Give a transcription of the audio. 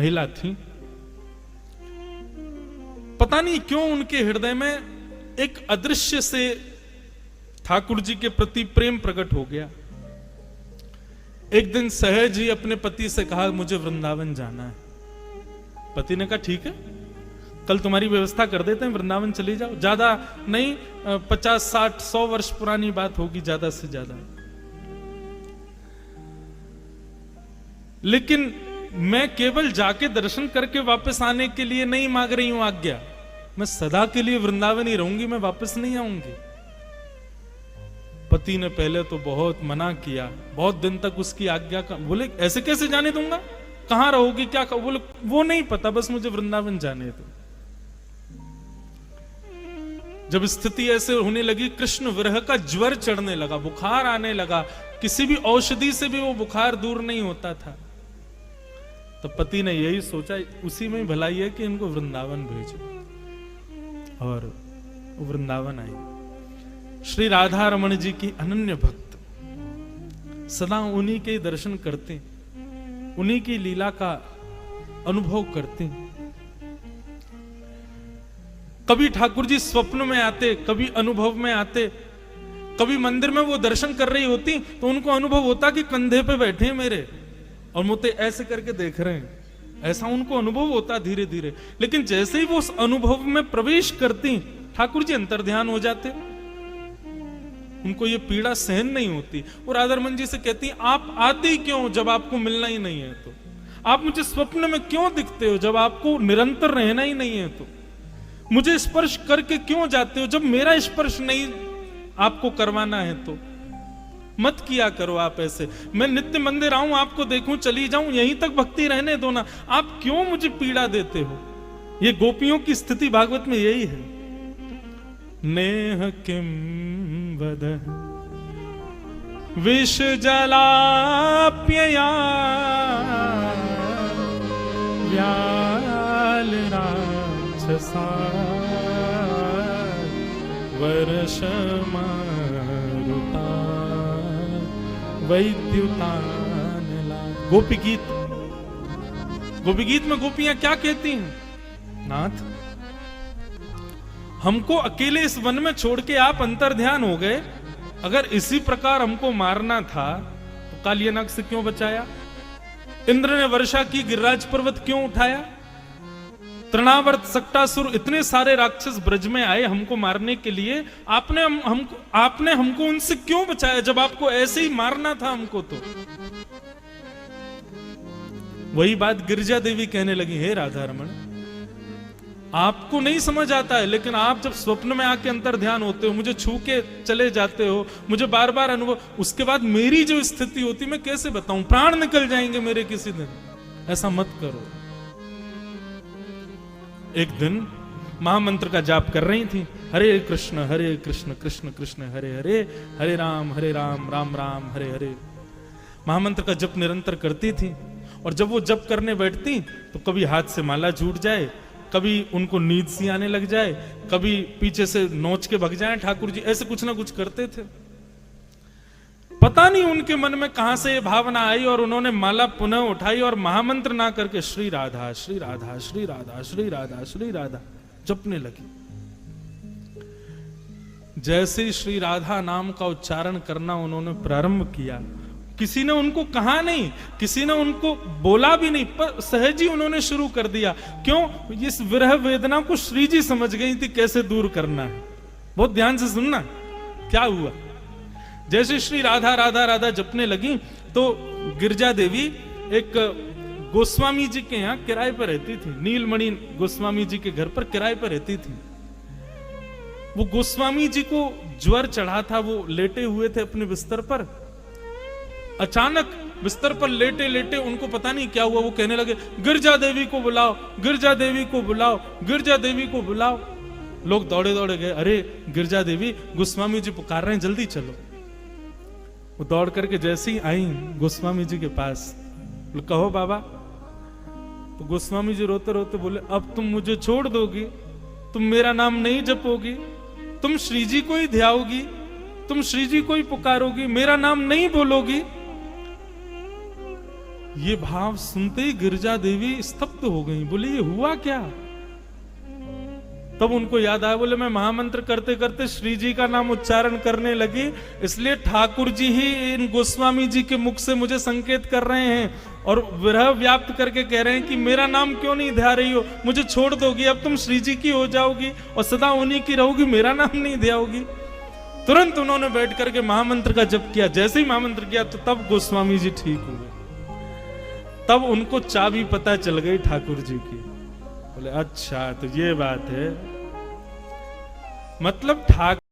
महिला थी। पता नहीं क्यों उनके हृदय में एक अदृश्य से ठाकुर जी के प्रति प्रेम प्रकट हो गया। एक दिन सहज ही अपने पति से कहा, मुझे वृंदावन जाना है। पति ने कहा ठीक है, कल तुम्हारी व्यवस्था कर देते हैं, वृंदावन चली जाओ। ज्यादा नहीं, 50, 60, 100 वर्ष पुरानी बात होगी, ज्यादा से ज्यादा। लेकिन मैं केवल जाके दर्शन करके वापस आने के लिए नहीं मांग रही हूं आज्ञा, मैं सदा के लिए वृंदावन ही रहूंगी, मैं वापस नहीं आऊंगी। पति ने पहले तो बहुत मना किया, बहुत दिन तक उसकी आज्ञा का, बोले ऐसे कैसे जाने दूंगा, कहां रहोगी, क्या बोले वो नहीं पता, बस मुझे वृंदावन जाने दो। जब स्थिति ऐसे होने लगी, कृष्ण विरह का ज्वर चढ़ने लगा, बुखार आने लगा, किसी भी औषधि से भी वो बुखार दूर नहीं होता था, तो पति ने यही सोचा उसी में भलाई है कि इनको वृंदावन भेजो। और वृंदावन आई। श्री राधा रमण जी की अनन्य भक्त, सदा उन्हीं के दर्शन करते, उन्हीं की लीला का अनुभव करते। कभी ठाकुर जी स्वप्न में आते, कभी अनुभव में आते, कभी मंदिर में वो दर्शन कर रही होती तो उनको अनुभव होता कि कंधे पे बैठे हैं मेरे और मुझे ऐसे करके देख रहे हैं, ऐसा उनको अनुभव होता धीरे धीरे। लेकिन जैसे ही वो उस अनुभव में प्रवेश करती, ठाकुर जी अंतर्ध्यान हो जाते, उनको ये पीड़ा सहन नहीं होती। और राधा रमन जी से कहती, आप आते ही क्यों जब आपको मिलना ही नहीं है, तो आप मुझे स्वप्न में क्यों दिखते हो जब आपको निरंतर रहना ही नहीं है, तो मुझे स्पर्श करके क्यों जाते हो जब मेरा स्पर्श नहीं आपको करवाना है, तो मत किया करो आप ऐसे। मैं नित्य मंदिर आऊं, आपको देखूं, चली जाऊं, यहीं तक भक्ति रहने दो ना, आप क्यों मुझे पीड़ा देते हो। ये गोपियों की स्थिति भागवत में यही है। नेह किम वद विष जलाप्यया व्याल राक्षसा वर्षमा गोपी गीत। गोपी गीत में गोपियां क्या कहती हैं, नाथ हमको अकेले इस वन में छोड़ के आप अंतर्ध्यान हो गए, अगर इसी प्रकार हमको मारना था तो कालियानाग से क्यों बचाया, इंद्र ने वर्षा की, गिरिराज पर्वत क्यों उठाया, तृणावर्त, सक्टासुर, इतने सारे राक्षस ब्रज में आए हमको मारने के लिए, आपने हमको उनसे क्यों बचाया जब आपको ऐसे ही मारना था हमको। तो वही बात गिरिजा देवी कहने लगी, हे राधा रमण, आपको नहीं समझ आता है, लेकिन आप जब स्वप्न में आके अंतर्ध्यान होते हो, मुझे छू के चले जाते हो, मुझे बार बार अनुभव, उसके बाद मेरी जो स्थिति होती मैं कैसे बताऊं, प्राण निकल जाएंगे मेरे किसी दिन, ऐसा मत करो। एक दिन महामंत्र का जाप कर रही थी, हरे कृष्ण कृष्ण कृष्ण हरे हरे, हरे राम राम राम हरे हरे। महामंत्र का जप निरंतर करती थी, और जब वो जप करने बैठती तो कभी हाथ से माला छूट जाए, कभी उनको नींद सी आने लग जाए, कभी पीछे से नोच के भग जाए ठाकुर जी, ऐसे कुछ ना कुछ करते थे। पता नहीं उनके मन में कहां से ये भावना आई और उन्होंने माला पुनः उठाई और महामंत्र ना करके श्री राधा श्री राधा श्री राधा श्री राधा श्री राधा जपने लगी। जैसे ही श्री राधा नाम का उच्चारण करना उन्होंने प्रारंभ किया, किसी ने उनको कहा नहीं, किसी ने उनको बोला भी नहीं, पर सहज ही उन्होंने शुरू कर दिया। क्यों? इस विरह वेदना को श्री जी समझ गई थी कैसे दूर करना है। बहुत ध्यान से सुनना क्या हुआ। जैसे श्री राधा राधा राधा जपने लगी तो गिरिजा देवी एक गोस्वामी जी के यहाँ किराए पर रहती थी, नीलमणि गोस्वामी जी के घर पर किराए पर रहती थी। वो गोस्वामी जी को ज्वर चढ़ा था, वो लेटे हुए थे अपने बिस्तर पर। अचानक बिस्तर पर लेटे लेटे उनको पता नहीं क्या हुआ, वो कहने लगे गिरिजा देवी को बुलाओ, गिरिजा देवी को बुलाओ, गिरिजा देवी को बुलाओ। लोग दौड़े दौड़े गए, अरे गिरिजा देवी गोस्वामी जी पुकार रहे हैं, जल्दी चलो। वो दौड़ करके जैसे ही आई गोस्वामी जी के पास, कहो बाबा। तो गोस्वामी जी रोते रोते बोले, अब तुम मुझे छोड़ दोगी, तुम मेरा नाम नहीं जपोगी, तुम श्री जी को ही ध्याओगी, तुम श्री जी को ही पुकारोगी, मेरा नाम नहीं बोलोगी। ये भाव सुनते ही गिरजा देवी स्तब्ध हो गई, बोले ये हुआ क्या? तब उनको याद आया, बोले मैं महामंत्र करते करते श्री जी का नाम उच्चारण करने लगी, इसलिए ठाकुर जी ही इन गोस्वामी जी के मुख से मुझे संकेत कर रहे हैं और विरह व्याप्त करके कह रहे हैं कि मेरा नाम क्यों नहीं ध्या रही हो, मुझे छोड़ दोगी, अब तुम श्री जी की हो जाओगी और सदा उन्हीं की रहोगी, मेरा नाम नहीं ध्याओगी। तुरंत उन्होंने बैठ करके महामंत्र का जप किया। जैसे ही महामंत्र किया तो तब गोस्वामी जी ठीक हुए। तब उनको चाबी पता चल गई ठाकुर जी की। बोले अच्छा तो ये बात है, मतलब ठाकुर